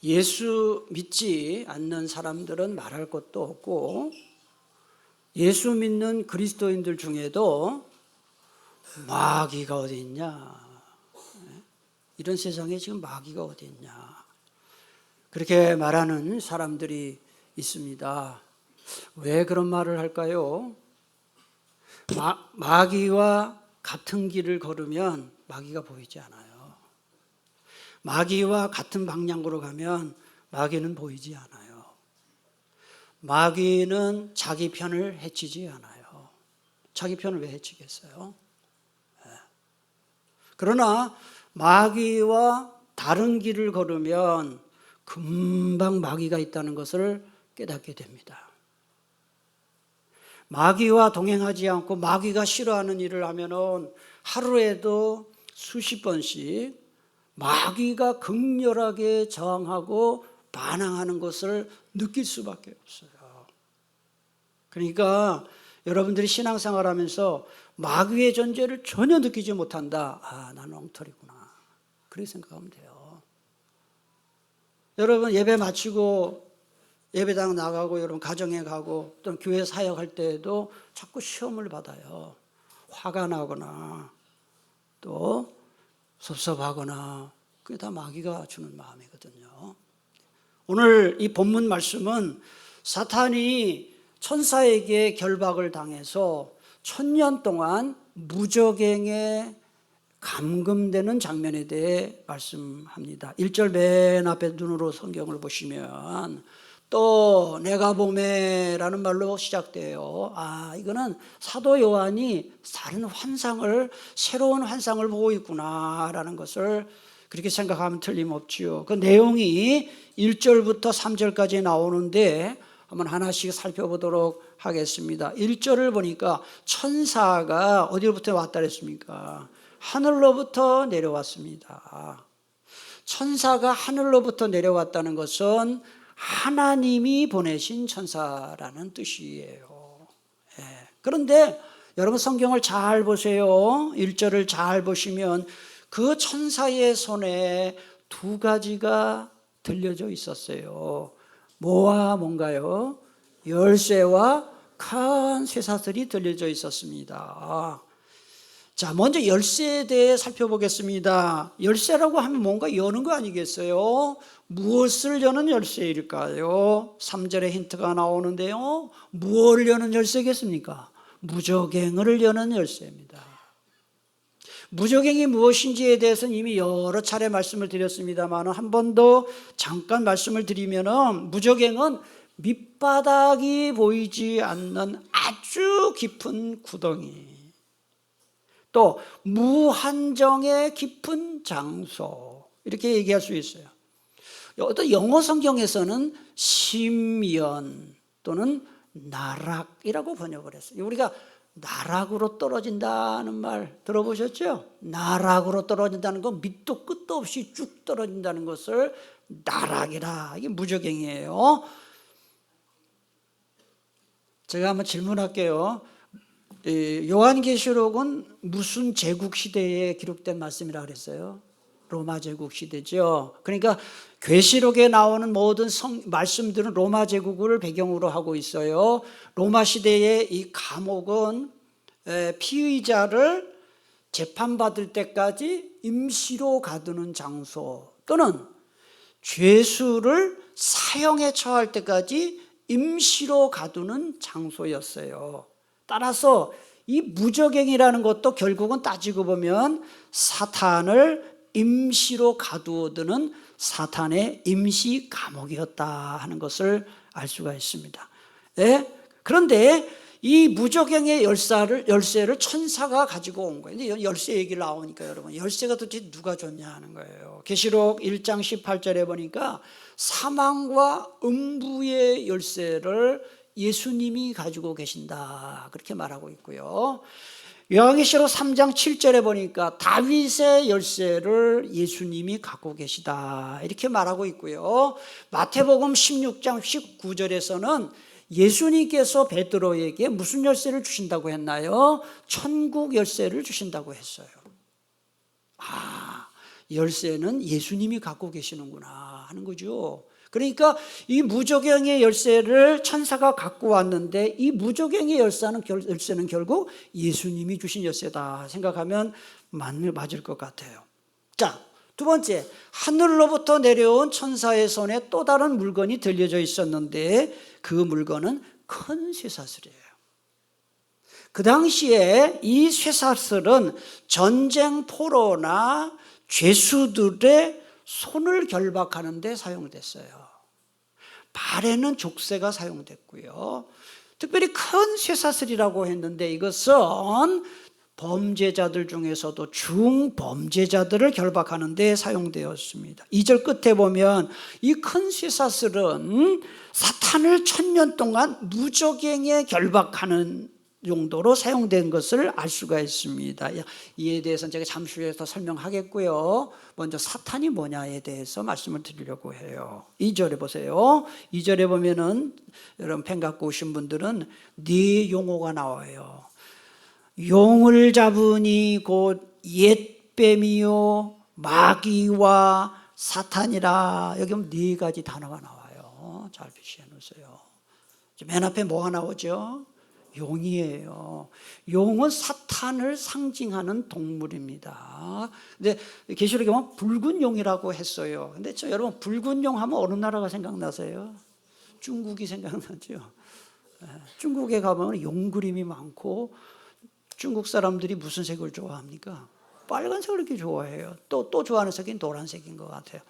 예수 믿지 않는 사람들은 말할 것도 없고, 예수 믿는 그리스도인들 중에도 마귀가 어디 있냐, 이런 세상에 지금 마귀가 어디 있냐, 그렇게 말하는 사람들이 있습니다. 왜 그런 말을 할까요? 마귀와 같은 길을 걸으면 마귀가 보이지 않아요. 마귀와 같은 방향으로 가면 마귀는 보이지 않아요. 마귀는 자기 편을 해치지 않아요. 자기 편을 왜 해치겠어요? 그러나 마귀와 다른 길을 걸으면 금방 마귀가 있다는 것을 깨닫게 됩니다. 마귀와 동행하지 않고 마귀가 싫어하는 일을 하면은 하루에도 수십 번씩 마귀가 극렬하게 저항하고 반항하는 것을 느낄 수밖에 없어요. 그러니까 여러분들이 신앙생활 하면서 마귀의 존재를 전혀 느끼지 못한다. 아, 나는 엉터리구나. 그렇게 생각하면 돼요. 여러분 예배 마치고 예배당 나가고 여러분 가정에 가고 또 교회 사역할 때에도 자꾸 시험을 받아요. 화가 나거나 또 섭섭하거나, 그게 다 마귀가 주는 마음이거든요. 오늘 이 본문 말씀은 사탄이 천사에게 결박을 당해서 1000년 동안 무저갱에 감금되는 장면에 대해 말씀합니다. 1절 맨 앞에 눈으로 성경을 보시면 또 내가 보매라는 말로 시작돼요. 이거는 사도 요한이 다른 환상을, 새로운 환상을 보고 있구나라는 것을 그렇게 생각하면 틀림없지요. 그 내용이 1절부터 3절까지 나오는데 한번 하나씩 살펴보도록 하겠습니다. 1절을 보니까 천사가 어디로부터 왔다 그랬습니까? 하늘로부터 내려왔습니다. 천사가 하늘로부터 내려왔다는 것은 하나님이 보내신 천사라는 뜻이에요. 그런데 여러분 성경을 잘 보세요. 1절을 잘 보시면 그 천사의 손에 두 가지가 들려져 있었어요. 뭐와 뭔가요? 열쇠와 큰 쇠사슬이 들려져 있었습니다. 자, 먼저 열쇠에 대해 살펴보겠습니다. 열쇠라고 하면 뭔가 여는 거 아니겠어요? 무엇을 여는 열쇠일까요? 3절에 힌트가 나오는데요. 무엇을 여는 열쇠겠습니까? 무저갱을 여는 열쇠입니다. 무저갱이 무엇인지에 대해서는 이미 여러 차례 말씀을 드렸습니다만 한 번 더 잠깐 말씀을 드리면, 무저갱은 밑바닥이 보이지 않는 아주 깊은 구덩이, 또 무한정의 깊은 장소, 이렇게 얘기할 수 있어요. 어떤 영어 성경에서는 심연 또는 나락이라고 번역을 했어요. 우리가 나락으로 떨어진다는 말 들어보셨죠? 나락으로 떨어진다는 건 밑도 끝도 없이 쭉 떨어진다는 것을 나락이라, 이게 무저갱이에요. 제가 한번 질문할게요. 요한계시록은 무슨 제국 시대에 기록된 말씀이라 그랬어요? 로마 제국 시대죠. 그러니까 계시록에 나오는 모든 말씀들은 로마 제국을 배경으로 하고 있어요. 로마 시대의 이 감옥은 피의자를 재판받을 때까지 임시로 가두는 장소, 또는 죄수를 사형에 처할 때까지 임시로 가두는 장소였어요. 따라서 이 무저갱이라는 것도 결국은 따지고 보면 사탄을 임시로 가두어두는 사탄의 임시 감옥이었다 하는 것을 알 수가 있습니다. 그런데 이 무저갱의 열쇠를 천사가 가지고 온 거예요. 근데 열쇠 얘기를 나오니까 여러분, 열쇠가 도대체 누가 줬냐 하는 거예요. 계시록 1장 18절에 보니까 사망과 음부의 열쇠를 예수님이 가지고 계신다, 그렇게 말하고 있고요. 요한계시록 3장 7절에 보니까 다윗의 열쇠를 예수님이 갖고 계시다, 이렇게 말하고 있고요. 마태복음 16장 19절에서는 예수님께서 베드로에게 무슨 열쇠를 주신다고 했나요? 천국 열쇠를 주신다고 했어요. 열쇠는 예수님이 갖고 계시는구나 하는 거죠. 그러니까 이 무저갱의 열쇠를 천사가 갖고 왔는데 이 무저갱의 열쇠는 결국 예수님이 주신 열쇠다 생각하면 맞을 것 같아요. 자, 두 번째, 하늘로부터 내려온 천사의 손에 또 다른 물건이 들려져 있었는데 그 물건은 큰 쇠사슬이에요. 그 당시에 이 쇠사슬은 전쟁 포로나 죄수들의 손을 결박하는 데 사용됐어요. 발에는 족쇄가 사용됐고요. 특별히 큰 쇠사슬이라고 했는데 이것은 범죄자들 중에서도 중범죄자들을 결박하는 데 사용되었습니다. 2절 끝에 보면 이 큰 쇠사슬은 사탄을 1000년 동안 무저갱에 결박하는 용도로 사용된 것을 알 수가 있습니다. 이에 대해서는 제가 잠시 후에 더 설명하겠고요. 먼저 사탄이 뭐냐에 대해서 말씀을 드리려고 해요. 2절에 보세요. 2절에 보면은 여러분 펜 갖고 오신 분들은 네 용어가 나와요. 용을 잡으니 곧 옛뱀이요 마귀와 사탄이라. 여기 보면 네 가지 단어가 나와요. 잘 표시해 놓으세요. 맨 앞에 뭐가 나오죠? 용이에요. 용은 사탄을 상징하는 동물입니다. 근데 계시록에 보면 붉은 용이라고 했어요. 근데 여러분 붉은 용 하면 어느 나라가 생각나세요? 중국이 생각나죠. 중국에 가면 용 그림이 많고 중국 사람들이 무슨 색을 좋아합니까? 빨간색을 이렇게 좋아해요. 또 좋아하는 색이 노란색인 것 같아요.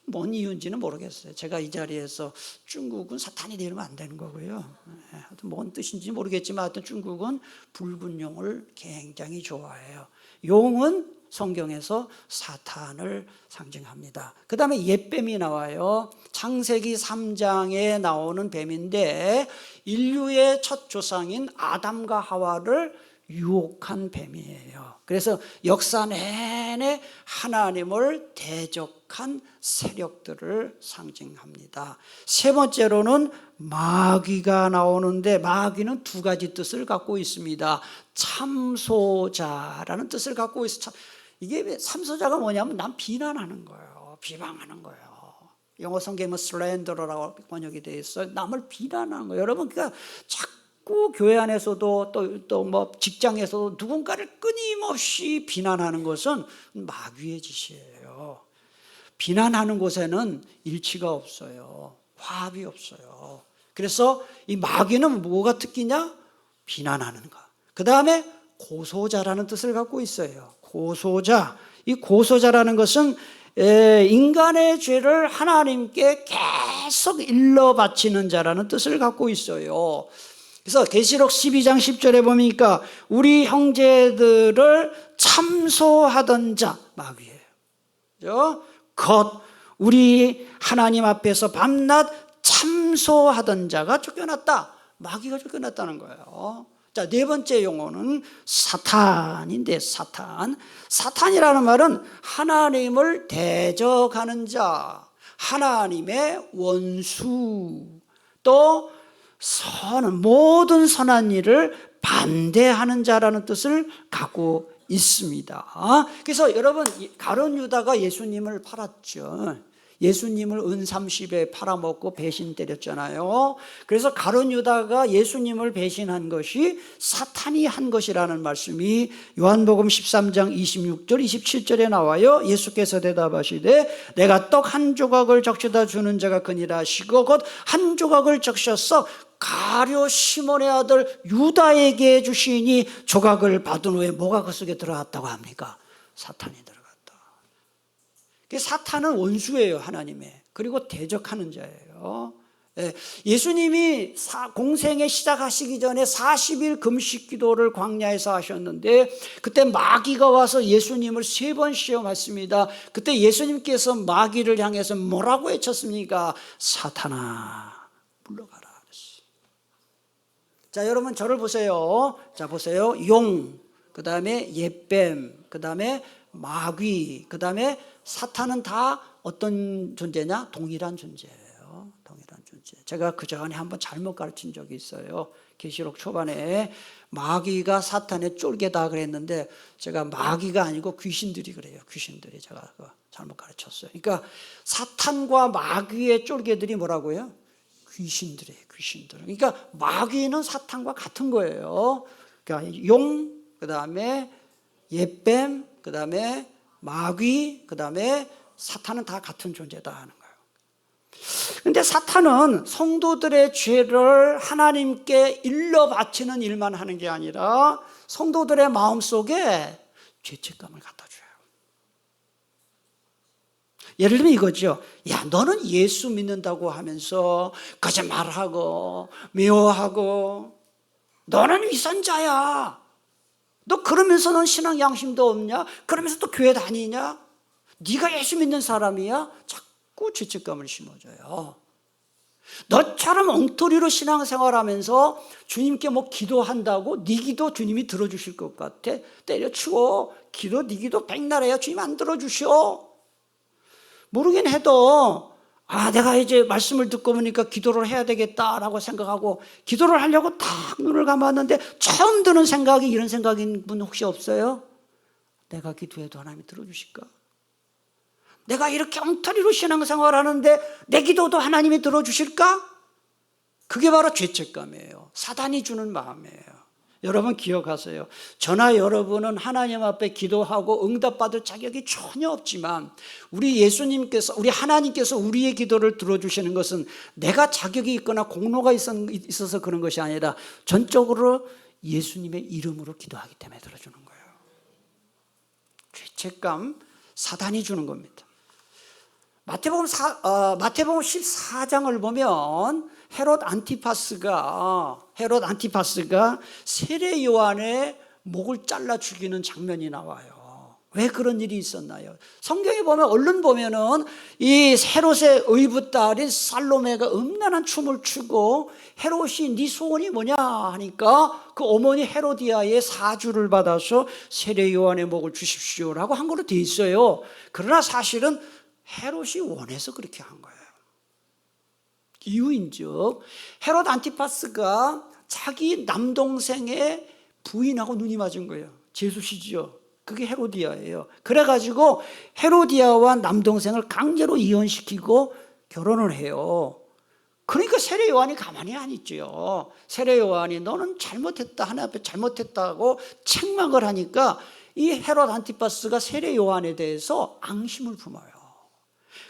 뭔 이유인지는 모르겠어요. 제가 이 자리에서 중국은 사탄이 되면 안 되는 거고요. 하여튼 뭔 뜻인지 모르겠지만 하여튼 중국은 붉은 용을 굉장히 좋아해요. 용은 성경에서 사탄을 상징합니다. 그 다음에 옛뱀이 나와요. 창세기 3장에 나오는 뱀인데 인류의 첫 조상인 아담과 하와를 유혹한 뱀이에요. 그래서 역사 내내 하나님을 대적한 세력들을 상징합니다. 세 번째로는 마귀가 나오는데 마귀는 두 가지 뜻을 갖고 있습니다. 참소자라는 뜻을 갖고 있어요. 이게 참소자가 뭐냐면 남 비난하는 거예요. 비방하는 거예요. 영어 성경은 슬렌더러라고 번역이 되어 있어요. 남을 비난하는 거예요. 여러분 그러니까 자꾸 교회 안에서도 또 뭐 직장에서도 누군가를 끊임없이 비난하는 것은 마귀의 짓이에요. 비난하는 곳에는 일치가 없어요. 화합이 없어요. 그래서 이 마귀는 뭐가 특기냐? 비난하는 것. 그 다음에 고소자라는 뜻을 갖고 있어요. 고소자. 이 고소자라는 것은 인간의 죄를 하나님께 계속 일러 바치는 자라는 뜻을 갖고 있어요. 그래서 계시록 12장 10절에 보니까 우리 형제들을 참소하던 자 마귀예요. 그죠? 곧 우리 하나님 앞에서 밤낮 참소하던 자가 쫓겨났다. 마귀가 쫓겨났다는 거예요. 자, 네 번째 용어는 사탄인데 사탄이라는 말은 하나님을 대적하는 자, 하나님의 원수, 또 모든 선한 일을 반대하는 자라는 뜻을 갖고 있습니다. 그래서 여러분 가룟 유다가 예수님을 팔았죠. 예수님을 은 30에 팔아먹고 배신 때렸잖아요. 그래서 가룟 유다가 예수님을 배신한 것이 사탄이 한 것이라는 말씀이 요한복음 13장 26절 27절에 나와요. 예수께서 대답하시되 내가 떡 한 조각을 적셔다 주는 자가 그니라 하시고 곧 한 조각을 적셔서 가룟 시몬의 아들 유다에게 주시니 조각을 받은 후에 뭐가 그 속에 들어갔다고 합니까? 사탄이 들어갔다. 사탄은 원수예요, 하나님의. 그리고 대적하는 자예요. 예수님이 공생에 시작하시기 전에 40일 금식 기도를 광야에서 하셨는데 그때 마귀가 와서 예수님을 3번 시험했습니다. 그때 예수님께서 마귀를 향해서 뭐라고 외쳤습니까? 사탄아 물러가라 그랬어요. 자, 여러분 저를 보세요. 자, 보세요. 용, 그 다음에 옛뱀, 그 다음에 마귀, 그 다음에 사탄은 다 어떤 존재냐? 동일한 존재예요. 동일한 존재. 문제. 제가 그 전에 한번 잘못 가르친 적이 있어요. 계시록 초반에 마귀가 사탄의 쫄개다 그랬는데 제가 마귀가 아니고 귀신들이 그래요. 귀신들이 제가 그거 잘못 가르쳤어요. 그러니까 사탄과 마귀의 쫄개들이 뭐라고요? 귀신들이에요. 귀신들. 그러니까 마귀는 사탄과 같은 거예요. 그러니까 용, 그다음에 옛뱀, 그다음에 마귀, 그다음에 사탄은 다 같은 존재다 하는 거예요. 그런데 사탄은 성도들의 죄를 하나님께 일러 바치는 일만 하는 게 아니라 성도들의 마음속에 죄책감을 갖다 줘요. 예를 들면 이거죠. 야, 너는 예수 믿는다고 하면서 거짓말하고 미워하고 너는 위선자야. 너 그러면서 넌 신앙 양심도 없냐? 그러면서 또 교회 다니냐? 네가 예수 믿는 사람이야? 자꾸 죄책감을 심어줘요. 너처럼 엉터리로 신앙생활하면서 주님께 뭐 기도한다고 네 기도 주님이 들어주실 것 같아? 때려치워. 네 기도 백날 해야 주님 안 들어주셔. 모르긴 해도 내가 이제 말씀을 듣고 보니까 기도를 해야 되겠다라고 생각하고 기도를 하려고 딱 눈을 감았는데 처음 드는 생각이 이런 생각인 분 혹시 없어요? 내가 기도해도 하나님이 들어주실까? 내가 이렇게 엉터리로 신앙생활하는데 내 기도도 하나님이 들어주실까? 그게 바로 죄책감이에요. 사단이 주는 마음이에요. 여러분 기억하세요. 저나 여러분은 하나님 앞에 기도하고 응답받을 자격이 전혀 없지만 우리 예수님께서, 우리 하나님께서 우리의 기도를 들어주시는 것은 내가 자격이 있거나 공로가 있어서 그런 것이 아니라 전적으로 예수님의 이름으로 기도하기 때문에 들어주는 거예요. 죄책감, 사단이 주는 겁니다. 마태복음 14장을 보면 헤롯 안티파스가 세례 요한의 목을 잘라 죽이는 장면이 나와요. 왜 그런 일이 있었나요? 성경에 보면 얼른 보면은 이 헤롯의 의붓 딸인 살로메가 음란한 춤을 추고 헤롯이 네 소원이 뭐냐 하니까 그 어머니 헤로디아의 사주를 받아서 세례 요한의 목을 주십시오라고 한 걸로 돼 있어요. 그러나 사실은 헤롯이 원해서 그렇게 한 거예요. 이유인즉 헤롯 안티파스가 자기 남동생의 부인하고 눈이 맞은 거예요. 제수시죠. 그게 헤로디아예요. 그래가지고 헤로디아와 남동생을 강제로 이혼시키고 결혼을 해요. 그러니까 세례 요한이 가만히 안 있죠. 세례 요한이 너는 잘못했다, 하나님 앞에 잘못했다고 책망을 하니까 이 헤롯 안티파스가 세례 요한에 대해서 앙심을 품어요.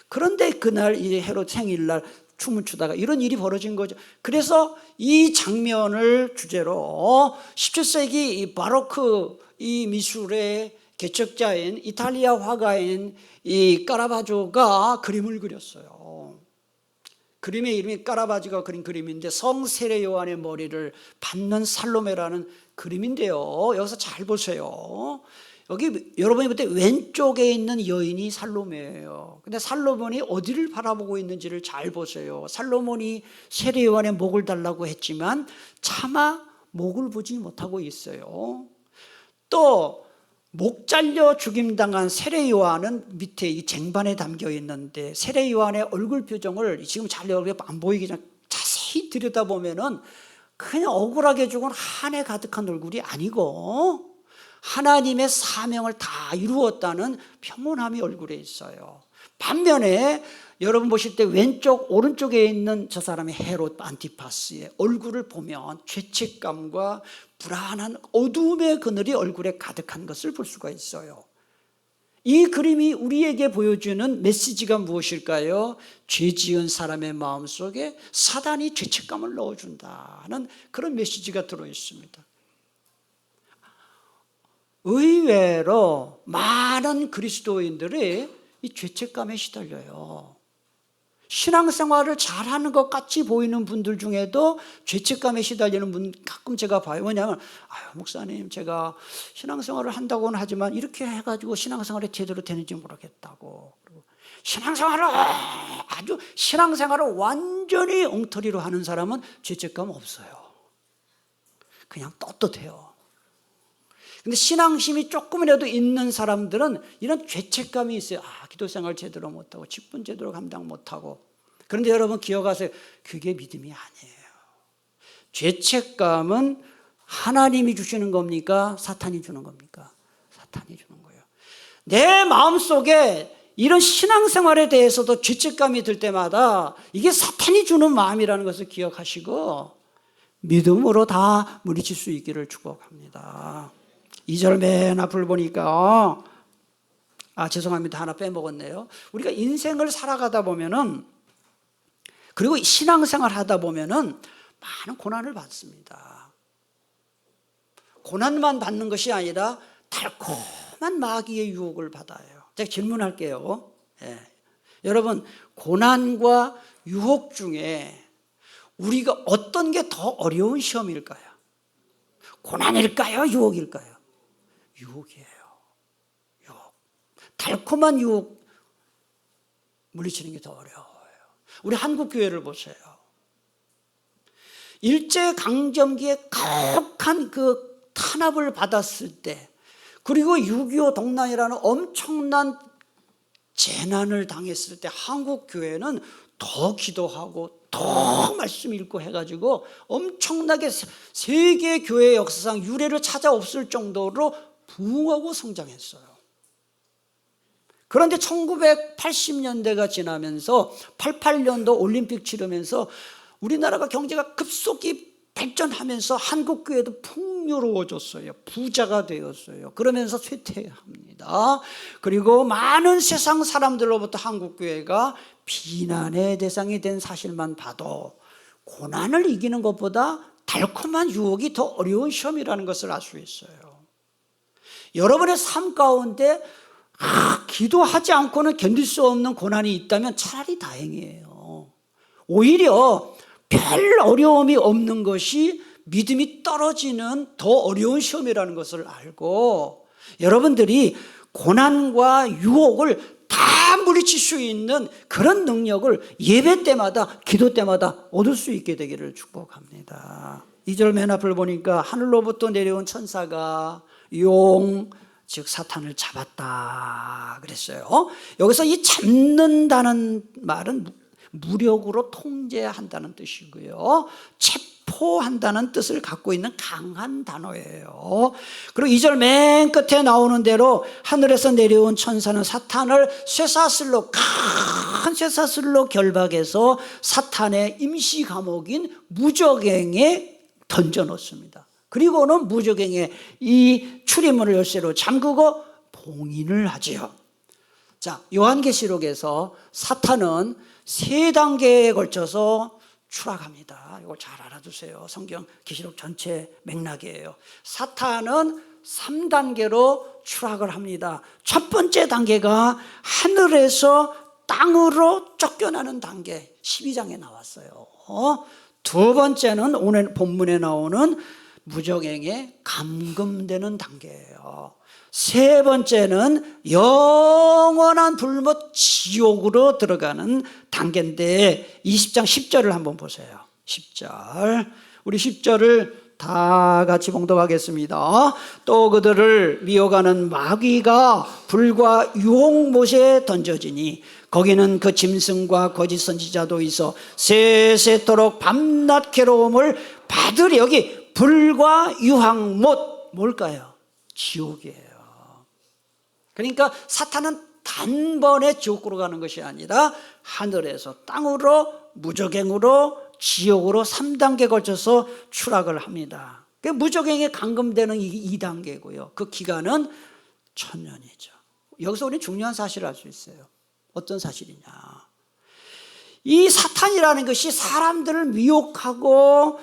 그런데 그날 이 헤롯 생일날 춤을 추다가 이런 일이 벌어진 거죠. 그래서 이 장면을 주제로 17세기 이 바로크 이 미술의 개척자인 이탈리아 화가인 이 카라바조가 그림을 그렸어요. 그림의 이름이 카라바조가 그린 그림인데 성세례 요한의 머리를 받는 살로메라는 그림인데요. 여기서 잘 보세요. 여기 여러분이 볼 때 왼쪽에 있는 여인이 살로메예요. 근데 살로몬이 어디를 바라보고 있는지를 잘 보세요. 살로몬이 세례 요한의 목을 달라고 했지만 차마 목을 보지 못하고 있어요. 또 목 잘려 죽임당한 세례 요한은 밑에 이 쟁반에 담겨 있는데 세례 요한의 얼굴 표정을 지금 잘 안 보이기 전에 자세히 들여다보면은 그냥 억울하게 죽은 한에 가득한 얼굴이 아니고 하나님의 사명을 다 이루었다는 평온함이 얼굴에 있어요. 반면에 여러분 보실 때 왼쪽 오른쪽에 있는 저 사람이 헤롯 안티파스의 얼굴을 보면 죄책감과 불안한 어두움의 그늘이 얼굴에 가득한 것을 볼 수가 있어요. 이 그림이 우리에게 보여주는 메시지가 무엇일까요? 죄 지은 사람의 마음속에 사단이 죄책감을 넣어준다는 그런 메시지가 들어있습니다. 의외로 많은 그리스도인들이 이 죄책감에 시달려요. 신앙생활을 잘하는 것 같이 보이는 분들 중에도 죄책감에 시달리는 분 가끔 제가 봐요. 왜냐하면 목사님 제가 신앙생활을 한다고는 하지만 이렇게 해가지고 신앙생활이 제대로 되는지 모르겠다고. 신앙생활을 완전히 엉터리로 하는 사람은 죄책감 없어요. 그냥 떳떳해요. 근데 신앙심이 조금이라도 있는 사람들은 이런 죄책감이 있어요. 기도생활 제대로 못하고 직분 제대로 감당 못하고 그런데 여러분 기억하세요. 그게 믿음이 아니에요. 죄책감은 하나님이 주시는 겁니까? 사탄이 주는 겁니까? 사탄이 주는 거예요. 내 마음속에 이런 신앙생활에 대해서도 죄책감이 들 때마다 이게 사탄이 주는 마음이라는 것을 기억하시고 믿음으로 다 물리칠 수 있기를 축복합니다. 2절 맨 앞을 보니까 죄송합니다. 하나 빼먹었네요. 우리가 인생을 살아가다 보면은 그리고 신앙생활 하다 보면은 많은 고난을 받습니다. 고난만 받는 것이 아니라 달콤한 마귀의 유혹을 받아요. 제가 질문할게요. 여러분, 고난과 유혹 중에 우리가 어떤 게 더 어려운 시험일까요? 고난일까요? 유혹일까요? 유혹이에요. 유혹. 달콤한 유혹 물리치는 게 더 어려워요. 우리 한국 교회를 보세요. 일제강점기에 가혹한 그 탄압을 받았을 때, 그리고 6.25 동란이라는 엄청난 재난을 당했을 때 한국 교회는 더 기도하고 더 말씀 읽고 해가지고 엄청나게 세계 교회 역사상 유례를 찾아 없을 정도로 부흥하고 성장했어요. 그런데 1980년대가 지나면서 88년도 올림픽 치르면서 우리나라가 경제가 급속히 발전하면서 한국교회도 풍요로워졌어요. 부자가 되었어요. 그러면서 쇠퇴합니다. 그리고 많은 세상 사람들로부터 한국교회가 비난의 대상이 된 사실만 봐도 고난을 이기는 것보다 달콤한 유혹이 더 어려운 시험이라는 것을 알 수 있어요. 여러분의 삶 가운데 기도하지 않고는 견딜 수 없는 고난이 있다면 차라리 다행이에요. 오히려 별 어려움이 없는 것이 믿음이 떨어지는 더 어려운 시험이라는 것을 알고 여러분들이 고난과 유혹을 다 물리칠 수 있는 그런 능력을 예배 때마다 기도 때마다 얻을 수 있게 되기를 축복합니다. 2절 맨 앞을 보니까 하늘로부터 내려온 천사가 즉 사탄을 잡았다 그랬어요. 여기서 이 잡는다는 말은 무력으로 통제한다는 뜻이고요. 체포한다는 뜻을 갖고 있는 강한 단어예요. 그리고 2절 맨 끝에 나오는 대로 하늘에서 내려온 천사는 사탄을 큰 쇠사슬로 결박해서 사탄의 임시 감옥인 무저갱에 던져놓습니다. 그리고는 무저갱에 이 출입문을 열쇠로 잠그고 봉인을 하지요. 자, 요한계시록에서 사탄은 3단계에 걸쳐서 추락합니다. 이걸 잘 알아두세요. 성경 계시록 전체 맥락이에요. 사탄은 3단계로 추락을 합니다. 첫 번째 단계가 하늘에서 땅으로 쫓겨나는 단계, 12장에 나왔어요. 두 번째는 오늘 본문에 나오는 무저갱에 감금되는 단계예요. 세 번째는 영원한 불못 지옥으로 들어가는 단계인데 20장 10절을 한번 보세요. 10절. 우리 10절을 다 같이 봉독하겠습니다. 또 그들을 미혹하는 마귀가 불과 유혹못에 던져지니 거기는 그 짐승과 거짓 선지자도 있어 세세토록 밤낮 괴로움을 받으리. 여기 불과 유황못 뭘까요? 지옥이에요. 그러니까 사탄은 단번에 지옥으로 가는 것이 아니라 하늘에서 땅으로 무저갱으로 지옥으로 3단계 걸쳐서 추락을 합니다. 무저갱에 감금되는 2단계고요. 그 기간은 1000년이죠. 여기서 우리 중요한 사실을 알 수 있어요. 어떤 사실이냐. 이 사탄이라는 것이 사람들을 미혹하고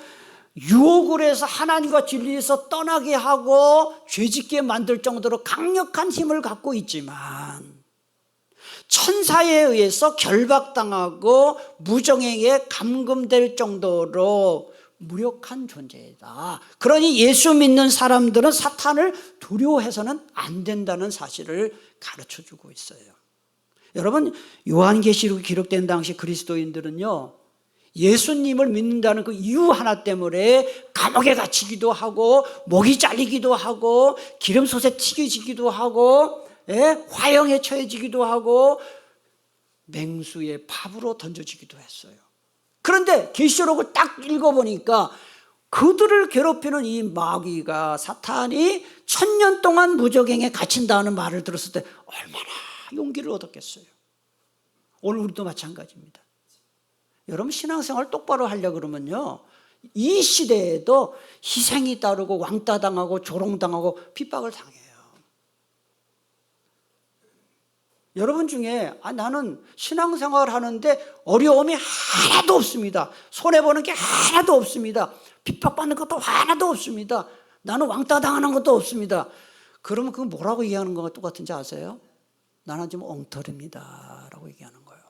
유혹을 해서 하나님과 진리에서 떠나게 하고 죄짓게 만들 정도로 강력한 힘을 갖고 있지만 천사에 의해서 결박당하고 무정에게 감금될 정도로 무력한 존재이다. 그러니 예수 믿는 사람들은 사탄을 두려워해서는 안 된다는 사실을 가르쳐주고 있어요. 여러분, 요한계시록이 기록된 당시 그리스도인들은요, 예수님을 믿는다는 그 이유 하나 때문에 감옥에 갇히기도 하고 목이 잘리기도 하고 기름솥에 튀겨지기도 하고 화형에 처해지기도 하고 맹수의 밥으로 던져지기도 했어요. 그런데 계시록을 딱 읽어보니까 그들을 괴롭히는 이 마귀가, 사탄이 1000년 동안 무적행에 갇힌다는 말을 들었을 때 얼마나 용기를 얻었겠어요. 오늘 우리도 마찬가지입니다. 여러분, 신앙생활 똑바로 하려고 그러면요, 이 시대에도 희생이 따르고 왕따 당하고 조롱당하고 핍박을 당해요. 여러분 중에 나는 신앙생활 하는데 어려움이 하나도 없습니다, 손해보는 게 하나도 없습니다, 핍박받는 것도 하나도 없습니다, 나는 왕따 당하는 것도 없습니다. 그러면 그건 뭐라고 얘기하는 거가 똑같은지 아세요? 나는 좀 엉터리입니다 라고 얘기하는 거예요.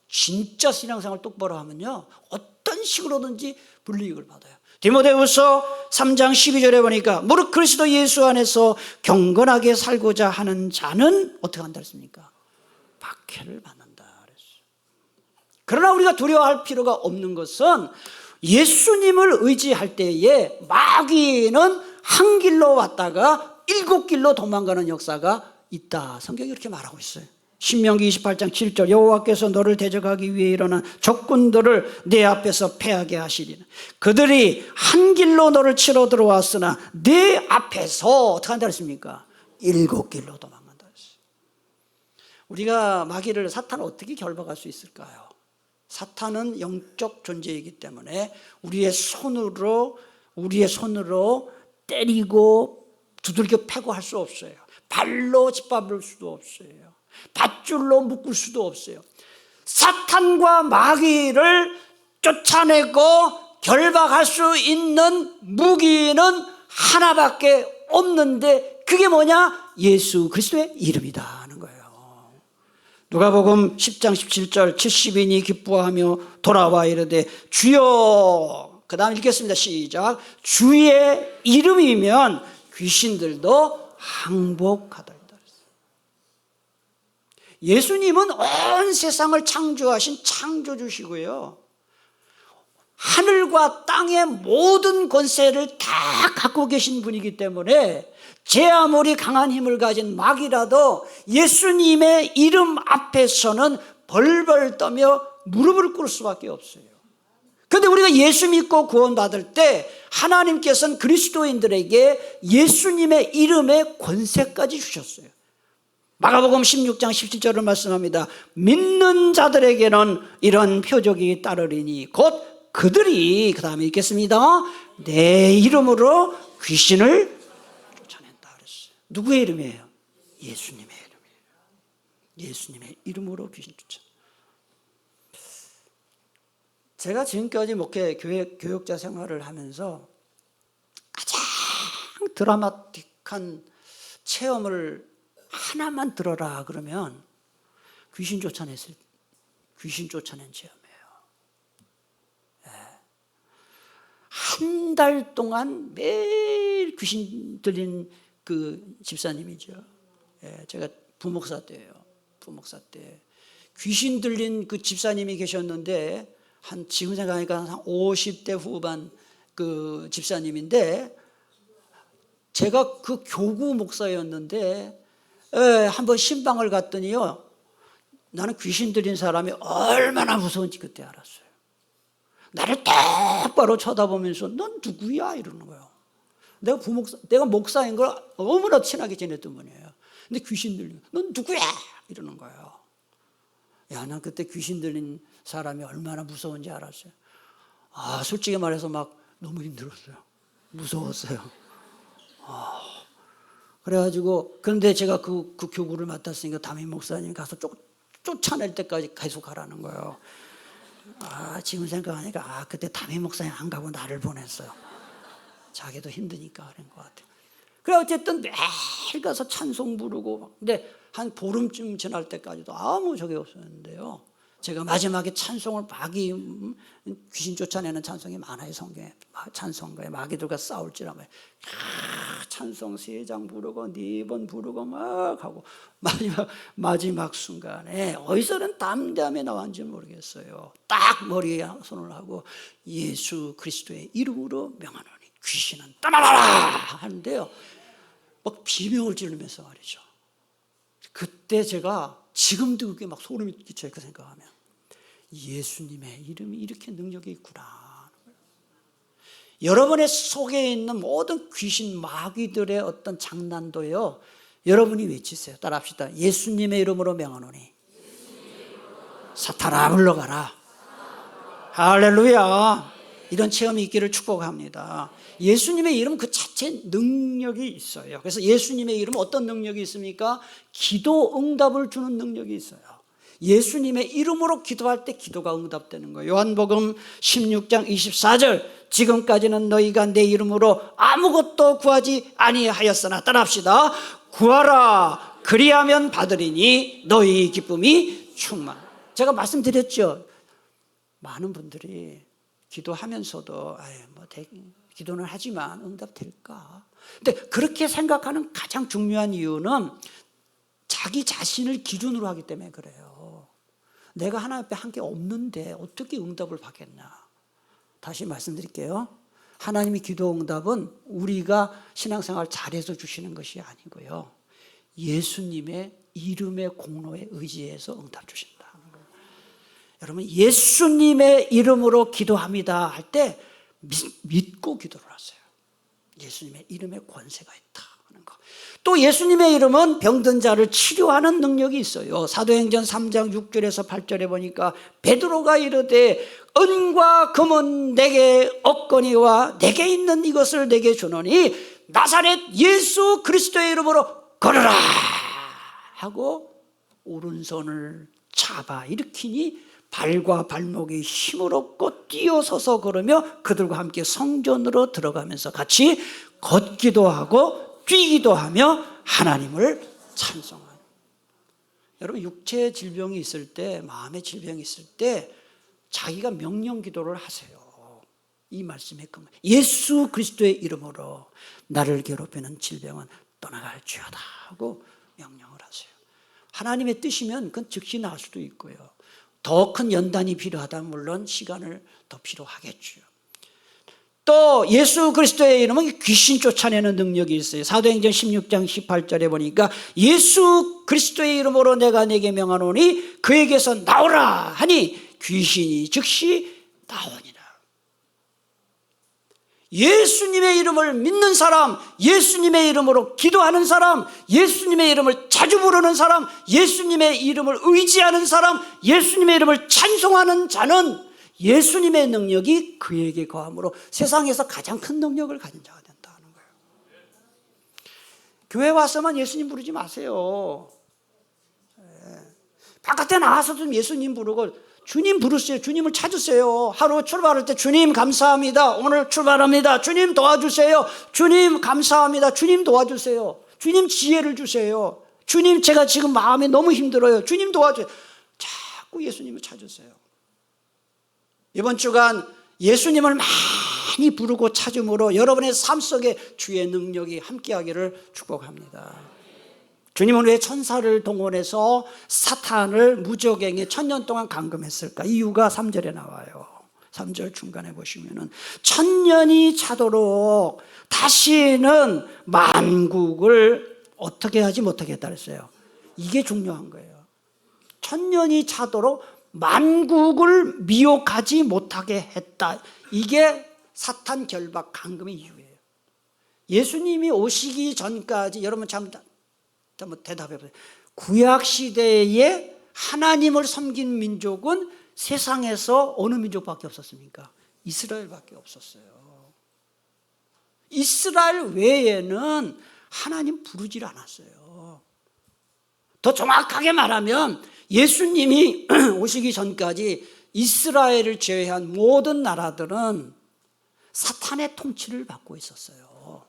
진짜 신앙생활 똑바로 하면요, 어떤 식으로든지 불이익을 받아요. 디모데후서 3장 12절에 보니까 무릇 그리스도 예수 안에서 경건하게 살고자 하는 자는 어떻게 한다 했습니까? 박해를 받는다 그랬어요. 그러나 우리가 두려워할 필요가 없는 것은 예수님을 의지할 때에 마귀는 한 길로 왔다가 7길로 도망가는 역사가 있다. 성경이 이렇게 말하고 있어요. 신명기 28장 7절 여호와께서 너를 대적하기 위해 일어난 적군들을 내 앞에서 패하게 하시리라. 그들이 한 길로 너를 치러 들어왔으나 내 앞에서 어떻게 한다 했습니까? 7길로 도망간다 했어요. 우리가 마귀를, 사탄을 어떻게 결박할 수 있을까요? 사탄은 영적 존재이기 때문에 우리의 손으로 때리고 두들겨 패고 할 수 없어요. 발로 짓밟을 수도 없어요. 밧줄로 묶을 수도 없어요. 사탄과 마귀를 쫓아내고 결박할 수 있는 무기는 하나밖에 없는데 그게 뭐냐? 예수 그리스도의 이름이다 하는 거예요. 누가복음 10장 17절 70인이 기뻐하며 돌아와 이르되 주여, 그 다음 읽겠습니다. 시작. 주의 이름이면 귀신들도 항복하다. 예수님은 온 세상을 창조하신 창조주시고요, 하늘과 땅의 모든 권세를 다 갖고 계신 분이기 때문에 제 아무리 강한 힘을 가진 마귀라도 예수님의 이름 앞에서는 벌벌 떠며 무릎을 꿇을 수밖에 없어요. 그런데 우리가 예수 믿고 구원받을 때 하나님께서는 그리스도인들에게 예수님의 이름의 권세까지 주셨어요. 마가복음 16장 17절을 말씀합니다. 믿는 자들에게는 이런 표적이 따르리니 곧 그들이, 그 다음에 읽겠습니다, 내 이름으로 귀신을 쫓아낸다 그랬어요. 누구의 이름이에요? 예수님의 이름이에요. 예수님의 이름으로 귀신 쫓아. 제가 지금까지 목회 교육자 생활을 하면서 가장 드라마틱한 체험을 하나만 들어라 그러면 귀신 쫓아낸 체험이에요. 한 달 동안 매일 귀신 들린 그 집사님이죠. 제가 부목사 때예요. 부목사 때 귀신 들린 그 집사님이 계셨는데 지금 생각하니까 한 50대 후반 그 집사님인데 제가 그 교구 목사였는데 한번 신방을 갔더니요, 나는 귀신 들린 사람이 얼마나 무서운지 그때 알았어요. 나를 똑바로 쳐다보면서 넌 누구야? 이러는 거예요. 내가 목사인 걸 너무나 친하게 지냈던 분이에요. 근데 귀신 들린, 넌 누구야? 이러는 거예요. 야, 난 그때 귀신 들린 사람이 얼마나 무서운지 알았어요. 솔직히 말해서 막 너무 힘들었어요. 무서웠어요. 그래가지고, 그런데 제가 그 교구를 맡았으니까 담임 목사님이 가서 쫓아낼 때까지 계속 가라는 거예요. 지금 생각하니까 그때 담임 목사님 안 가고 나를 보냈어요. 자기도 힘드니까 그런 것 같아요. 그래 어쨌든 매일 가서 찬송 부르고, 근데 한 보름쯤 지날 때까지도 아무 적이 없었는데요, 제가 마지막에 찬송을 귀신 쫓아내는 찬송이 많아요. 성경에 찬송가에 마귀들과 싸울지라며 찬송 3장 부르고 4번 부르고 막 하고 마지막 순간에 어디서는 담대함이 나왔는지 모르겠어요. 딱 머리에 손을 하고 예수 그리스도의 이름으로 명하노니 귀신은 떠나라 하는데요, 막 비명을 지르면서 말이죠. 그때 제가 지금도 그게 막 소름이 끼쳐요. 그 생각하면 예수님의 이름이 이렇게 능력이 있구나. 여러분의 속에 있는 모든 귀신 마귀들의 어떤 장난도요, 여러분이 외치세요. 따라합시다. 예수님의 이름으로 명하노니 사탄아 물러가라. 할렐루야. 이런 체험이 있기를 축복합니다. 예수님의 이름 그 자체 능력이 있어요. 그래서 예수님의 이름 어떤 능력이 있습니까? 기도 응답을 주는 능력이 있어요. 예수님의 이름으로 기도할 때 기도가 응답되는 거예요. 요한복음 16장 24절, 지금까지는 너희가 내 이름으로 아무것도 구하지 아니하였으나, 따라합시다. 구하라 그리하면 받으리니 너희 기쁨이 충만. 제가 말씀드렸죠. 많은 분들이 기도하면서도 기도는 하지만 응답될까? 근데 그렇게 생각하는 가장 중요한 이유는 자기 자신을 기준으로 하기 때문에 그래요. 내가 하나님 앞에 한 게 없는데 어떻게 응답을 받겠나? 다시 말씀드릴게요. 하나님의 기도 응답은 우리가 신앙생활 잘해서 주시는 것이 아니고요, 예수님의 이름의 공로에 의지해서 응답 주신다는 거예요. 여러분, 예수님의 이름으로 기도합니다 할 때 믿고 기도를 하세요. 예수님의 이름에 권세가 있다 하는 거. 또 예수님의 이름은 병든 자를 치료하는 능력이 있어요. 사도행전 3장 6절에서 8절에 보니까 베드로가 이르되 은과 금은 내게 없거니와 내게 있는 이것을 내게 주노니 나사렛 예수 그리스도의 이름으로 걸어라 하고 오른손을 잡아 일으키니 발과 발목이 힘을 얻고 뛰어서서 걸으며 그들과 함께 성전으로 들어가면서 같이 걷기도 하고 뛰기도 하며 하나님을 찬송하는. 여러분, 육체의 질병이 있을 때, 마음의 질병이 있을 때 자기가 명령 기도를 하세요. 이 말씀의 근거, 예수 그리스도의 이름으로 나를 괴롭히는 질병은 떠나갈지어다 하고 명령을 하세요. 하나님의 뜻이면 그건 즉시 나을 수도 있고요, 더 큰 연단이 필요하다면 물론 시간을 더 필요하겠죠. 또 예수 그리스도의 이름은 귀신 쫓아내는 능력이 있어요. 사도행전 16장 18절에 보니까 예수 그리스도의 이름으로 내가 내게 명하노니 그에게서 나오라 하니 귀신이 즉시 나오니라. 예수님의 이름을 믿는 사람, 예수님의 이름으로 기도하는 사람, 예수님의 이름을 자주 부르는 사람, 예수님의 이름을 의지하는 사람, 예수님의 이름을 찬송하는 자는 예수님의 능력이 그에게 거함으로 세상에서 가장 큰 능력을 가진 자가 된다는 거예요. 교회 와서만 예수님 부르지 마세요. 바깥에 나와서 좀 예수님 부르고 주님 부르세요. 주님을 찾으세요. 하루 출발할 때 주님 감사합니다. 오늘 출발합니다. 주님 도와주세요. 주님 감사합니다. 주님 도와주세요. 주님 지혜를 주세요. 주님 제가 지금 마음이 너무 힘들어요. 주님 도와주세요. 자꾸 예수님을 찾으세요. 이번 주간 예수님을 많이 부르고 찾음으로 여러분의 삶 속에 주의 능력이 함께하기를 축복합니다. 주님은 왜 천사를 동원해서 사탄을 무적행에 1000년 동안 감금했을까? 이유가 3절에 나와요. 3절 중간에 보시면은 1000년이 차도록 다시는 만국을 어떻게 하지 못하게 했다 그랬어요. 이게 중요한 거예요. 1000년이 차도록 만국을 미혹하지 못하게 했다. 이게 사탄 결박 감금의 이유예요. 예수님이 오시기 전까지 여러분 한번 대답해 보세요. 구약 시대에 하나님을 섬긴 민족은 세상에서 어느 민족밖에 없었습니까? 이스라엘밖에 없었어요. 이스라엘 외에는 하나님 부르질 않았어요. 더 정확하게 말하면 예수님이 오시기 전까지 이스라엘을 제외한 모든 나라들은 사탄의 통치를 받고 있었어요.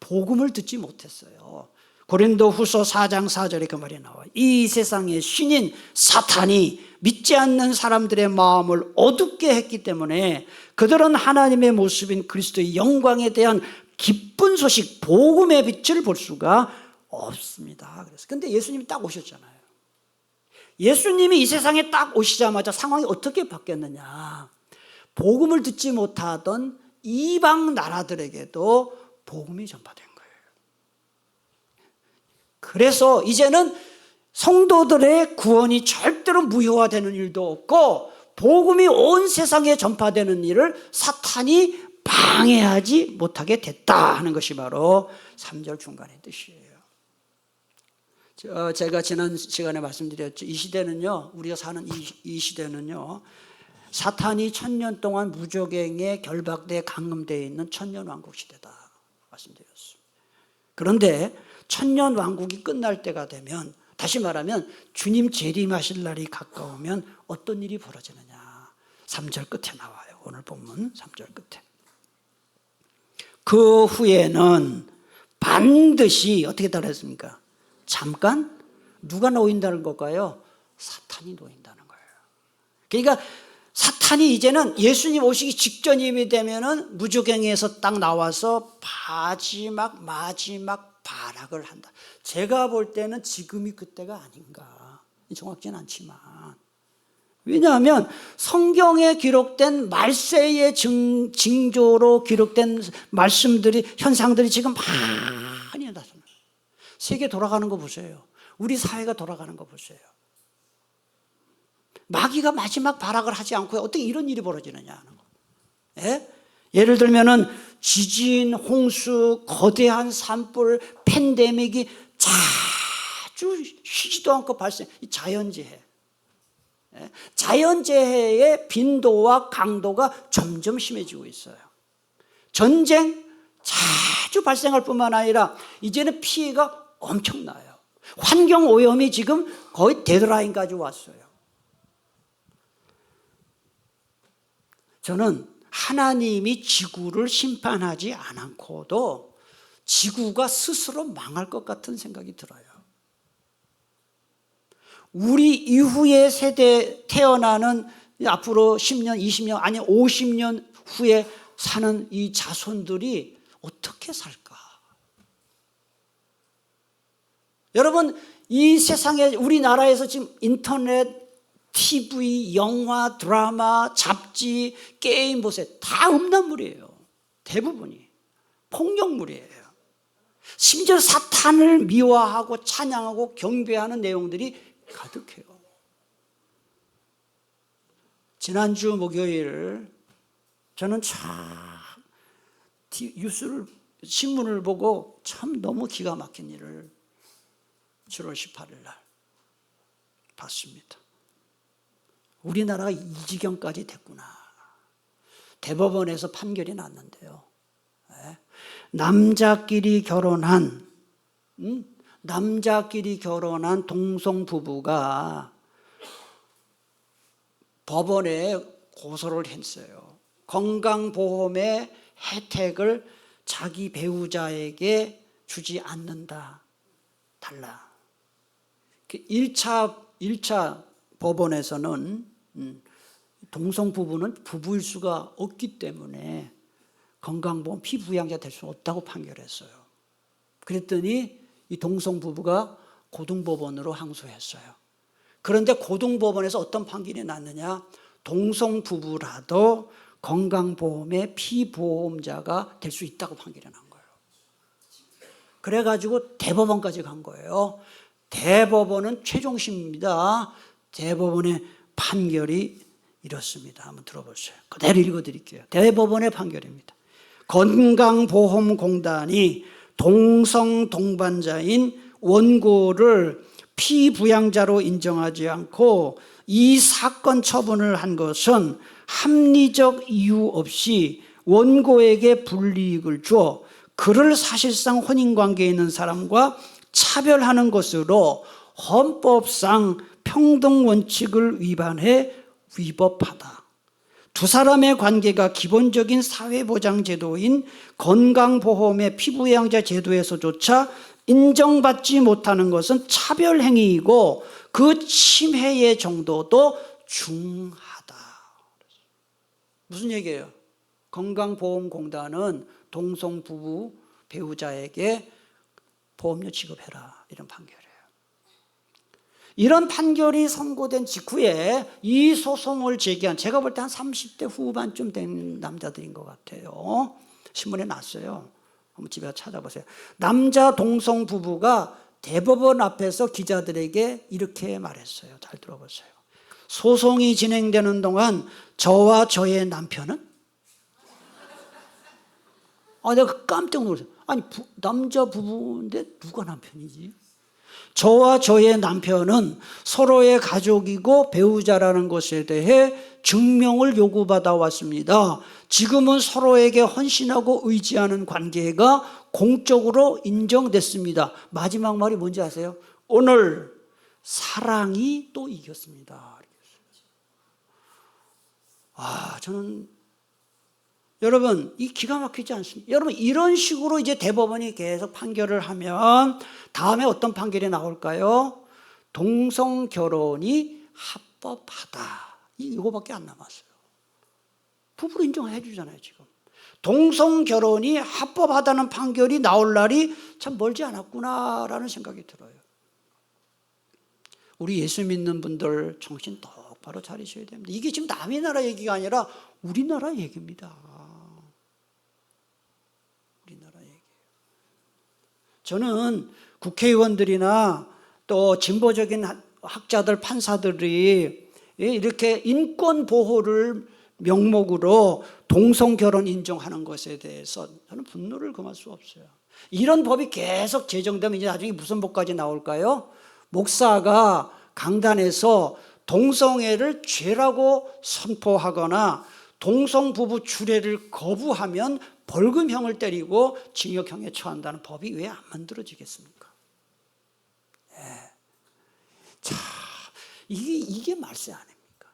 복음을 듣지 못했어요. 고린도후서 4장 4절에 그 말이 나와요. 이 세상의 신인 사탄이 믿지 않는 사람들의 마음을 어둡게 했기 때문에 그들은 하나님의 모습인 그리스도의 영광에 대한 기쁜 소식, 복음의 빛을 볼 수가 없습니다. 그런데 예수님이 딱 오셨잖아요. 예수님이 이 세상에 딱 오시자마자 상황이 어떻게 바뀌었느냐. 복음을 듣지 못하던 이방 나라들에게도 복음이 전파된 거예요. 그래서 이제는 성도들의 구원이 절대로 무효화되는 일도 없고 복음이 온 세상에 전파되는 일을 사탄이 방해하지 못하게 됐다 하는 것이 바로 3절 중간의 뜻이에요. 제가 지난 시간에 말씀드렸죠. 이 시대는요, 우리가 사는 이 시대는요, 사탄이 1000년 동안 무적행에 결박돼 감금되어 있는 천년왕국 시대다 말씀드렸습니다. 그런데 천년왕국이 끝날 때가 되면, 다시 말하면 주님 재림하실 날이 가까우면 어떤 일이 벌어지느냐, 3절 끝에 나와요. 오늘 본문 3절 끝에. 그 후에는 반드시 어떻게 따르셨습니까? 잠깐 누가 놓인다는 걸까요? 사탄이 놓인다는 거예요. 그러니까 사탄이 이제는 예수님 오시기 직전이 되면은 무적행에서 딱 나와서 마지막 발악을 한다. 제가 볼 때는 지금이 그때가 아닌가. 정확지는 않지만. 왜냐하면 성경에 기록된 말세의 징조로 기록된 말씀들이, 현상들이 지금 많이 나타나요. 세계 돌아가는 거 보세요. 우리 사회가 돌아가는 거 보세요. 마귀가 마지막 발악을 하지 않고 어떻게 이런 일이 벌어지느냐 하는 거. 예? 예를 들면은 지진, 홍수, 거대한 산불, 팬데믹이 자주 쉬지도 않고 발생. 이 자연재해. 예? 자연재해의 빈도와 강도가 점점 심해지고 있어요. 전쟁 자주 발생할 뿐만 아니라 이제는 피해가 엄청나요. 환경오염이 지금 거의 데드라인까지 왔어요. 저는 하나님이 지구를 심판하지 않고도 지구가 스스로 망할 것 같은 생각이 들어요. 우리 이후의 세대 태어나는 앞으로 10년, 20년, 아니 50년 후에 사는 이 자손들이 어떻게 살까? 여러분, 이 세상에 우리나라에서 지금 인터넷, TV, 영화, 드라마, 잡지, 게임 보세요. 다 음란물이에요. 대부분이. 폭력물이에요. 심지어 사탄을 미화하고 찬양하고 경배하는 내용들이 가득해요. 지난주 목요일 저는 신문을 보고 참 너무 기가 막힌 일을 7월 18일 날 봤습니다. 우리나라가 이 지경까지 됐구나. 대법원에서 판결이 났는데요. 남자끼리 결혼한 동성 부부가 법원에 고소를 했어요. 건강보험의 혜택을 자기 배우자에게 주지 않는다. 달라. 1차 법원에서는 동성 부부는 부부일 수가 없기 때문에 건강보험 피부양자 될 수 없다고 판결했어요. 그랬더니 이 동성 부부가 고등법원으로 항소했어요. 그런데 고등법원에서 어떤 판결이 났느냐? 동성 부부라도 건강보험의 피보험자가 될 수 있다고 판결이 난 거예요. 그래가지고 대법원까지 간 거예요. 대법원은 최종심입니다. 대법원의 판결이 이렇습니다. 한번 들어보세요. 그대로 읽어드릴게요. 대법원의 판결입니다. 건강보험공단이 동성 동반자인 원고를 피부양자로 인정하지 않고 이 사건 처분을 한 것은 합리적 이유 없이 원고에게 불이익을 주어 그를 사실상 혼인관계에 있는 사람과 차별하는 것으로 헌법상 평등 원칙을 위반해 위법하다. 두 사람의 관계가 기본적인 사회보장 제도인 건강보험의 피부양자 제도에서조차 인정받지 못하는 것은 차별행위이고 그 침해의 정도도 중하다. 무슨 얘기예요? 건강보험공단은 동성부부 배우자에게 보험료 지급해라, 이런 판결이에요. 이런 판결이 선고된 직후에 이 소송을 제기한, 제가 볼 때 한 30대 후반쯤 된 남자들인 것 같아요. 신문에 났어요. 한번 집에 가서 찾아보세요. 남자 동성 부부가 대법원 앞에서 기자들에게 이렇게 말했어요. 잘 들어보세요. 소송이 진행되는 동안 저와 저의 남편은? 내가 깜짝 놀랐어요. 아니, 남자 부부인데 누가 남편이지? 저와 저의 남편은 서로의 가족이고 배우자라는 것에 대해 증명을 요구받아 왔습니다. 지금은 서로에게 헌신하고 의지하는 관계가 공적으로 인정됐습니다. 마지막 말이 뭔지 아세요? 오늘 사랑이 또 이겼습니다. 저는 여러분, 이 기가 막히지 않습니까? 여러분, 이런 식으로 이제 대법원이 계속 판결을 하면 다음에 어떤 판결이 나올까요? 동성 결혼이 합법하다. 이거밖에 안 남았어요. 부부로 인정해 주잖아요, 지금. 동성 결혼이 합법하다는 판결이 나올 날이 참 멀지 않았구나라는 생각이 들어요. 우리 예수 믿는 분들 정신 똑바로 차리셔야 됩니다. 이게 지금 남의 나라 얘기가 아니라 우리나라 얘기입니다. 우리나라 얘기예요. 저는 국회의원들이나 또 진보적인 학자들, 판사들이 이렇게 인권 보호를 명목으로 동성 결혼 인정하는 것에 대해서 저는 분노를 금할 수 없어요. 이런 법이 계속 제정되면 이제 나중에 무슨 법까지 나올까요? 목사가 강단에서 동성애를 죄라고 선포하거나 동성 부부 주례를 거부하면 벌금형을 때리고 징역형에 처한다는 법이 왜 안 만들어지겠습니까? 자, 이게 말세 아닙니까?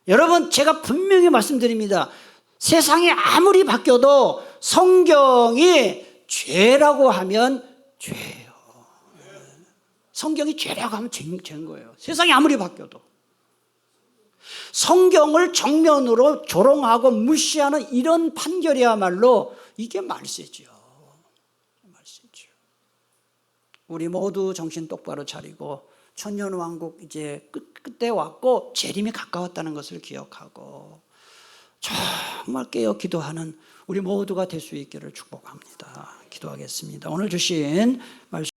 여러분, 제가 분명히 말씀드립니다. 세상이 아무리 바뀌어도 성경이 죄라고 하면 죄예요. 성경이 죄라고 하면 죄인 거예요. 세상이 아무리 바뀌어도. 성경을 정면으로 조롱하고 무시하는 이런 판결이야말로 이게 말세죠. 말세죠. 우리 모두 정신 똑바로 차리고 천년왕국 이제 끝에 왔고 재림이 가까웠다는 것을 기억하고 정말 깨어 기도하는 우리 모두가 될 수 있기를 축복합니다. 기도하겠습니다. 오늘 주신 말씀